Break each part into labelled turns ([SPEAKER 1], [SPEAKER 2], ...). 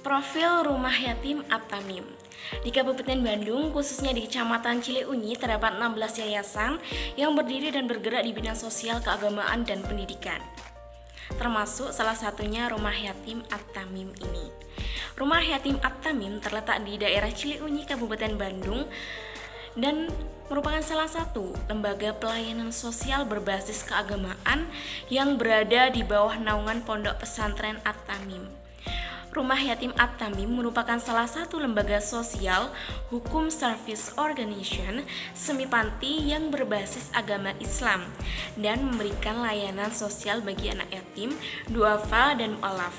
[SPEAKER 1] Profil Rumah Yatim At-Tamim. Di Kabupaten Bandung, khususnya di Kecamatan Cileunyi, terdapat 16 yayasan yang berdiri dan bergerak di bidang sosial, keagamaan, dan pendidikan. Termasuk salah satunya Rumah Yatim At-Tamim ini. Rumah Yatim At-Tamim terletak di daerah Cileunyi, Kabupaten Bandung, dan merupakan salah satu lembaga pelayanan sosial berbasis keagamaan yang berada di bawah naungan Pondok Pesantren At-Tamim. Rumah Yatim At-Tamim merupakan salah satu lembaga sosial hukum service organization semi panti yang berbasis agama Islam dan memberikan layanan sosial bagi anak yatim, duafa, dan mu'alaf.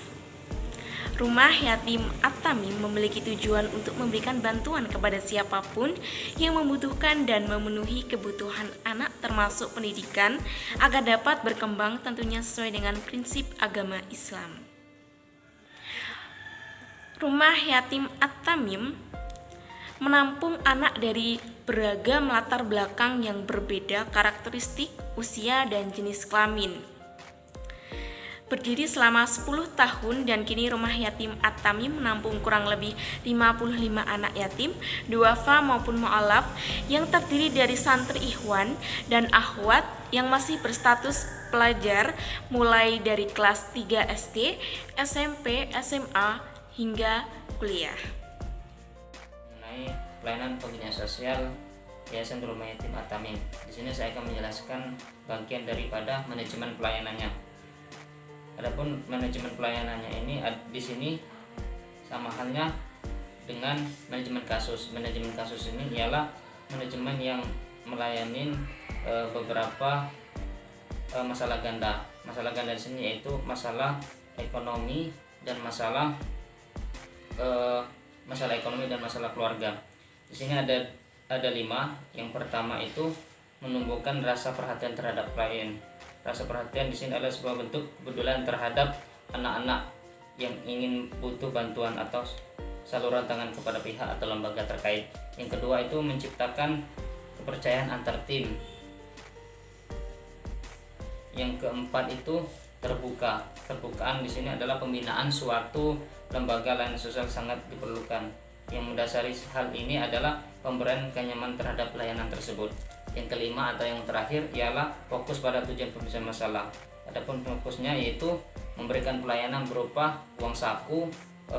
[SPEAKER 1] Rumah Yatim At-Tamim memiliki tujuan untuk memberikan bantuan kepada siapapun yang membutuhkan dan memenuhi kebutuhan anak termasuk pendidikan agar dapat berkembang tentunya sesuai dengan prinsip agama Islam. Rumah Yatim At-Tamim menampung anak dari beragam latar belakang yang berbeda karakteristik, usia, dan jenis kelamin. Berdiri selama 10 tahun dan kini Rumah Yatim At-Tamim menampung kurang lebih 55 anak yatim, duafa maupun mu'alaf yang terdiri dari santri ikhwan dan akhwat yang masih berstatus pelajar mulai dari kelas 3 SD, SMP, SMA, hingga kuliah.
[SPEAKER 2] Mengenai pelayanan pembinaan sosial Yayasan Rumah Yatim At-Tamim. Di sini saya akan menjelaskan bagian daripada manajemen pelayanannya. Adapun manajemen pelayanannya ini di sini sama halnya dengan manajemen kasus. Manajemen kasus ini ialah manajemen yang melayani beberapa masalah ganda. Masalah ganda di sini yaitu masalah ekonomi dan masalah ekonomi dan masalah keluarga. Di sini ada 5. Yang pertama itu menumbuhkan rasa perhatian terhadap klien. Rasa perhatian di sini adalah sebuah bentuk kepedulian terhadap anak-anak yang ingin butuh bantuan atau saluran tangan kepada pihak atau lembaga terkait. Yang kedua itu menciptakan kepercayaan antar tim. Yang keempat itu terbuka. Terbukaan di sini adalah pembinaan suatu lembaga layanan sosial sangat diperlukan. Yang mendasari hal ini adalah pemberian kenyamanan terhadap pelayanan tersebut. Yang kelima atau yang terakhir ialah fokus pada tujuan penyelesaian masalah. Adapun fokusnya yaitu memberikan pelayanan berupa uang saku,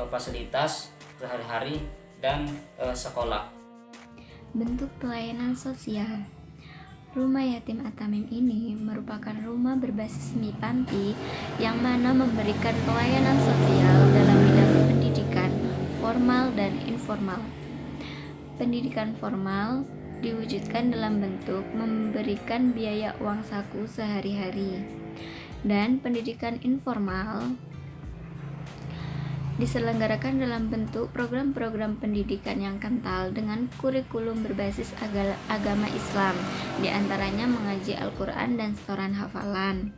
[SPEAKER 2] fasilitas sehari-hari, dan sekolah.
[SPEAKER 3] Bentuk pelayanan sosial. Rumah Yatim At-Tamim ini merupakan rumah berbasis semi panti yang mana memberikan pelayanan sosial dalam bidang pendidikan formal dan informal. Pendidikan formal diwujudkan dalam bentuk memberikan biaya uang saku sehari-hari, dan pendidikan informal diselenggarakan dalam bentuk program-program pendidikan yang kental dengan kurikulum berbasis agama Islam, diantaranya mengaji Al-Quran dan setoran hafalan,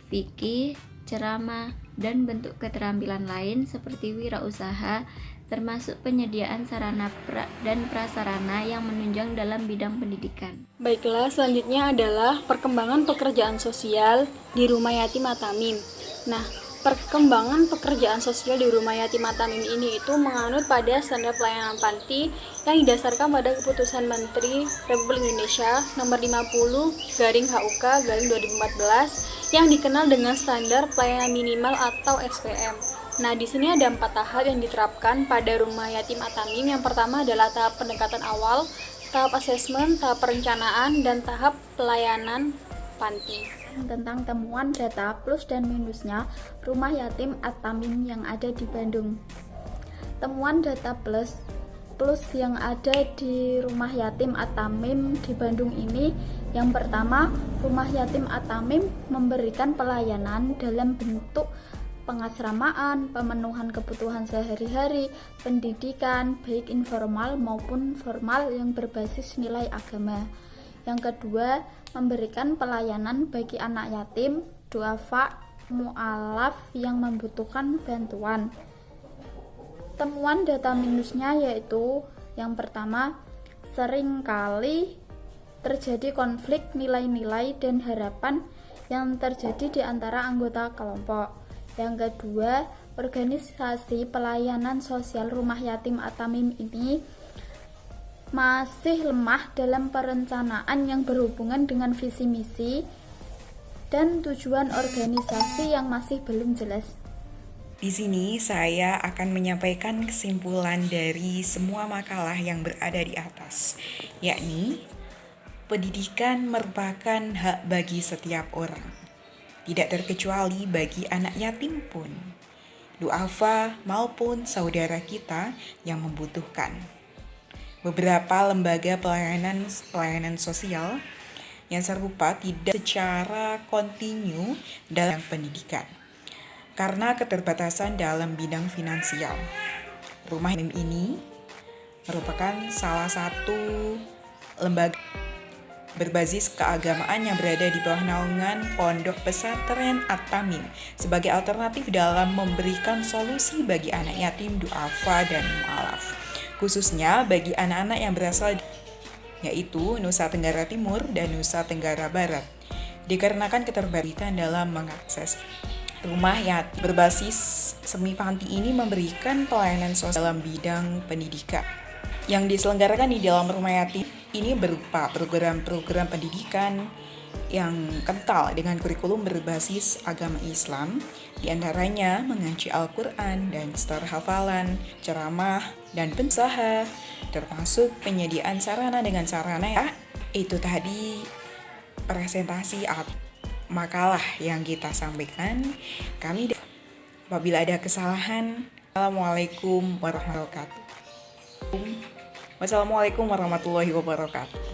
[SPEAKER 3] fikih, ceramah, dan bentuk keterampilan lain seperti wirausaha, termasuk penyediaan sarana dan prasarana yang menunjang dalam bidang pendidikan.
[SPEAKER 4] Baiklah, selanjutnya adalah perkembangan pekerjaan sosial di Rumah Yatim At-Tamim. Nah, perkembangan pekerjaan sosial di Rumah Yatim At-Tamim ini itu menganut pada standar pelayanan panti yang didasarkan pada Keputusan Menteri Republik Indonesia Nomor 50/HUK/2014 yang dikenal dengan standar pelayanan minimal atau SPM. Nah, di sini ada 4 tahap yang diterapkan pada Rumah Yatim At-Tamim. Yang pertama adalah tahap pendekatan awal, tahap asesmen, tahap perencanaan, dan tahap pelayanan panti.
[SPEAKER 5] Tentang temuan data plus dan minusnya Rumah Yatim At-Tamim yang ada di Bandung. Temuan data plus yang ada di Rumah Yatim At-Tamim di Bandung ini, yang pertama, Rumah Yatim At-Tamim memberikan pelayanan dalam bentuk pengasramaan, pemenuhan kebutuhan sehari-hari, pendidikan baik informal maupun formal yang berbasis nilai agama. Yang kedua, memberikan pelayanan bagi anak yatim, duafa, mu'alaf yang membutuhkan bantuan. Temuan data minusnya yaitu yang pertama, seringkali terjadi konflik nilai-nilai dan harapan yang terjadi di antara anggota kelompok. Yang kedua, organisasi pelayanan sosial Rumah Yatim At-Tamim ini masih lemah dalam perencanaan yang berhubungan dengan visi misi dan tujuan organisasi yang masih belum jelas.
[SPEAKER 6] Di sini saya akan menyampaikan kesimpulan dari semua makalah yang berada di atas, yakni pendidikan merupakan hak bagi setiap orang, tidak terkecuali bagi anak yatim pun, duafa maupun saudara kita yang membutuhkan. Beberapa lembaga pelayanan sosial yang serupa tidak secara kontinu dalam pendidikan karena keterbatasan dalam bidang finansial. Rumah Yatim ini merupakan salah satu lembaga berbasis keagamaan yang berada di bawah naungan Pondok Pesantren At-Tamim sebagai alternatif dalam memberikan solusi bagi anak yatim, duafa, dan mu'alaf, khususnya bagi anak-anak yang berasal yaitu Nusa Tenggara Timur dan Nusa Tenggara Barat, dikarenakan keterbatasan dalam mengakses. Rumah Yatim berbasis semi panti ini memberikan pelayanan sosial dalam bidang pendidikan. Yang diselenggarakan di dalam Rumah Yatim ini berupa program-program pendidikan yang kental dengan kurikulum berbasis agama Islam, diantaranya mengaji Al-Quran dan setor hafalan, ceramah, dan pengusaha, termasuk penyediaan sarana dengan sarana ya. Itu tadi presentasi makalah yang kita sampaikan. Apabila ada kesalahan, Wassalamualaikum warahmatullahi wabarakatuh.